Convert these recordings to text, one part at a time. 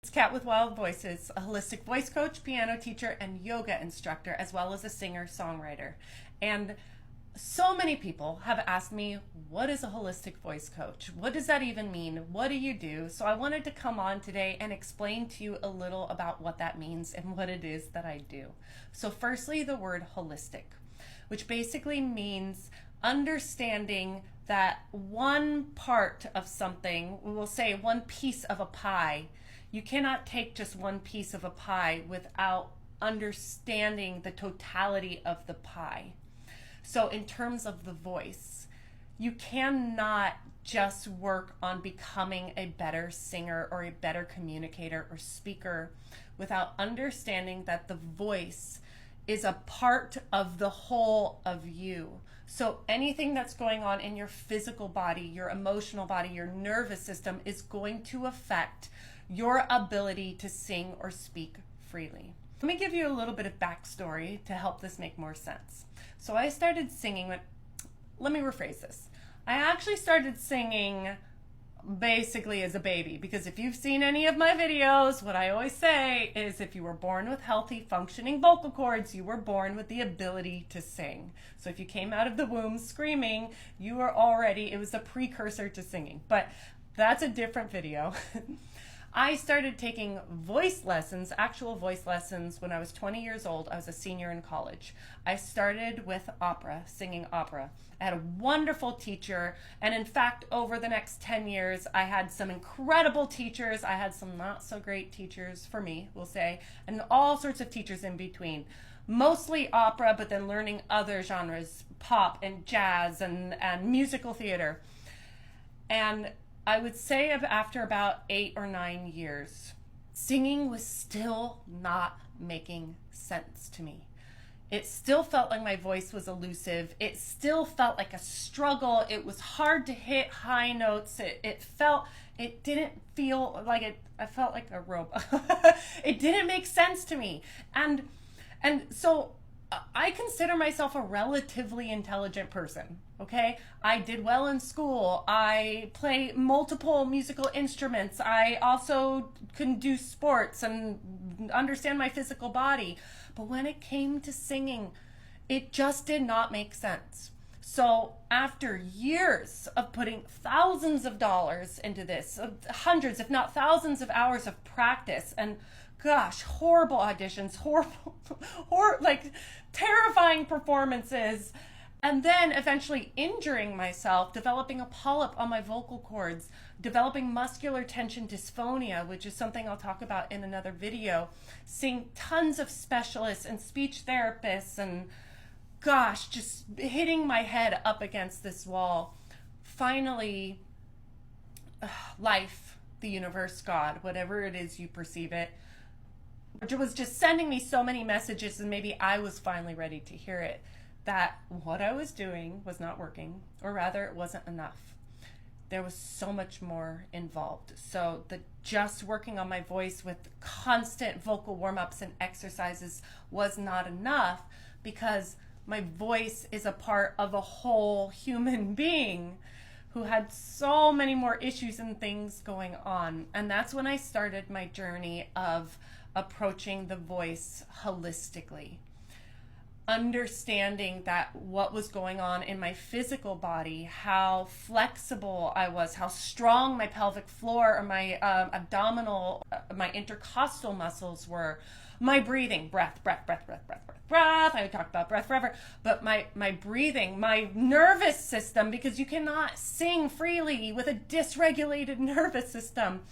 Kat with Wylde Voices, a holistic voice coach, piano teacher, and yoga instructor, as well as a singer-songwriter. And so many people have asked me, what is a holistic voice coach? What does that even mean? What do you do? So I wanted to come on today and explain to you a little about what that means and what it is that I do. So firstly, the word holistic, which basically means understanding that one part of something, we'll say one piece of a pie, you cannot take just one piece of a pie without understanding the totality of the pie. So in terms of the voice, you cannot just work on becoming a better singer or a better communicator or speaker without understanding that the voice is a part of the whole of you. So anything that's going on in your physical body, your emotional body, your nervous system is going to affect your ability to sing or speak freely. Let me give you a little bit of backstory to help this make more sense. So I started singing, let me rephrase this. I actually started singing basically as a baby, because if you've seen any of my videos, what I always say is if you were born with healthy functioning vocal cords, you were born with the ability to sing. So if you came out of the womb screaming, you were already, it was a precursor to singing, but that's a different video. I started taking voice lessons, actual voice lessons, when I was 20 years old. I was a senior in college. I started with opera, singing opera. I had a wonderful teacher, and in fact, over the next 10 years, I had some incredible teachers. I had some not so great teachers, for me, we'll say, and all sorts of teachers in between. Mostly opera, but then learning other genres, pop and jazz and musical theater. And I would say after about 8 or 9 years, singing was still not making sense to me. It still felt like my voice was elusive. It still felt like a struggle. It was hard to hit high notes. It didn't feel like it. I felt like a robot. It didn't make sense to me. And so I consider myself a relatively intelligent person, okay? I did well in school. I play multiple musical instruments. I also can do sports and understand my physical body. But when it came to singing, it just did not make sense. So after years of putting thousands of dollars into this, hundreds, if not thousands of hours of practice, and gosh, horrible auditions, like terrifying performances, and then eventually injuring myself, developing a polyp on my vocal cords, developing muscular tension dysphonia, which is something I'll talk about in another video, seeing tons of specialists and speech therapists, and gosh, just hitting my head up against this wall. Finally, life, the universe, God, whatever it is you perceive it, was just sending me so many messages, and maybe I was finally ready to hear it, that what I was doing was not working, or rather it wasn't enough. There was so much more involved. So just working on my voice with constant vocal warm-ups and exercises was not enough, because my voice is a part of a whole human being who had so many more issues and things going on. And that's when I started my journey of approaching the voice holistically. Understanding that what was going on in my physical body, how flexible I was, how strong my pelvic floor or my abdominal, my intercostal muscles were, my breathing, breath. I would talk about breath forever, but my breathing, my nervous system, because you cannot sing freely with a dysregulated nervous system.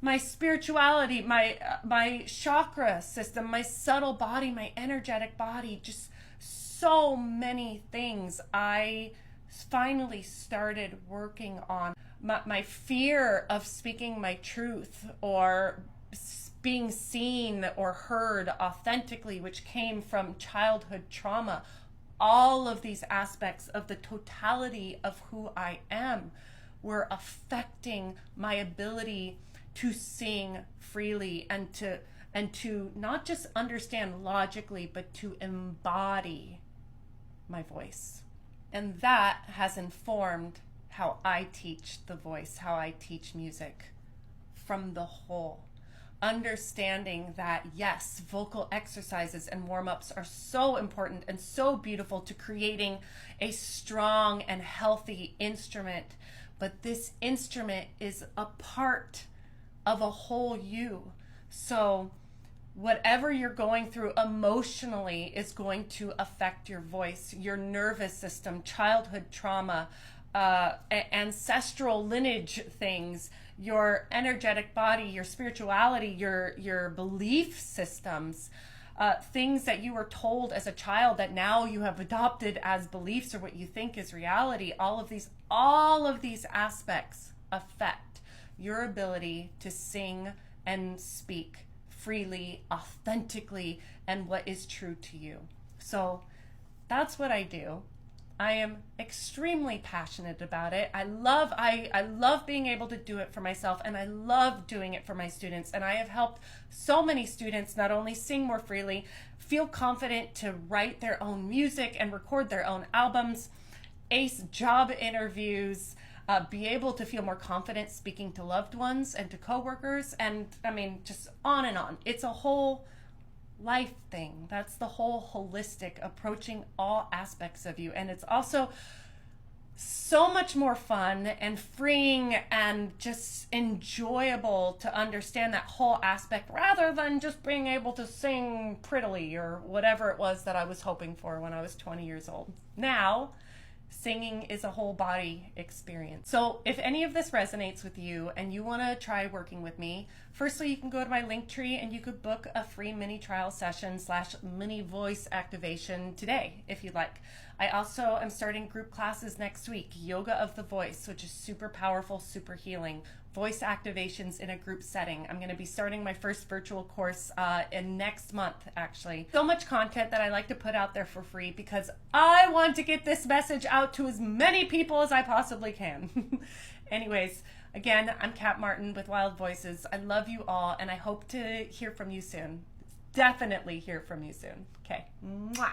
My spirituality, my chakra system, my subtle body, my energetic body, just so many things. I finally started working on my fear of speaking my truth or being seen or heard authentically, which came from childhood trauma. All of these aspects of the totality of who I am were affecting my ability to sing freely and to not just understand logically, but to embody my voice. And that has informed how I teach the voice, how I teach music from the whole. Understanding that, yes, vocal exercises and warm-ups are so important and so beautiful to creating a strong and healthy instrument, but this instrument is a part of a whole you. So whatever you're going through emotionally is going to affect your voice, your nervous system, childhood trauma, ancestral lineage things, your energetic body, your spirituality, your belief systems, things that you were told as a child that now you have adopted as beliefs or what you think is reality. All of these aspects affect your ability to sing and speak freely, authentically, and what is true to you. So that's what I do. I am extremely passionate about it. I love being able to do it for myself, and I love doing it for my students. And I have helped so many students not only sing more freely, feel confident to write their own music and record their own albums, ace job interviews, be able to feel more confident speaking to loved ones and to coworkers, and I mean, just on and on. It's a whole life thing. That's the whole holistic, approaching all aspects of you. And it's also so much more fun and freeing and just enjoyable to understand that whole aspect rather than just being able to sing prettily or whatever it was that I was hoping for when I was 20 years old. Now, singing is a whole body experience. So if any of this resonates with you and you want to try working with me, firstly, you can go to my Linktree and you could book a free mini trial session / mini voice activation today if you'd like. I also am starting group classes next week, Yoga of the Voice, which is super powerful, super healing. Voice activations in a group setting. I'm going to be starting my first virtual course in next month, actually. So much content that I like to put out there for free because I want to get this message out to as many people as I possibly can. Anyways, again, I'm Kat Martin with Wylde Voices. I love you all, and I hope to hear from you soon. Definitely hear from you soon. Okay. Mwah.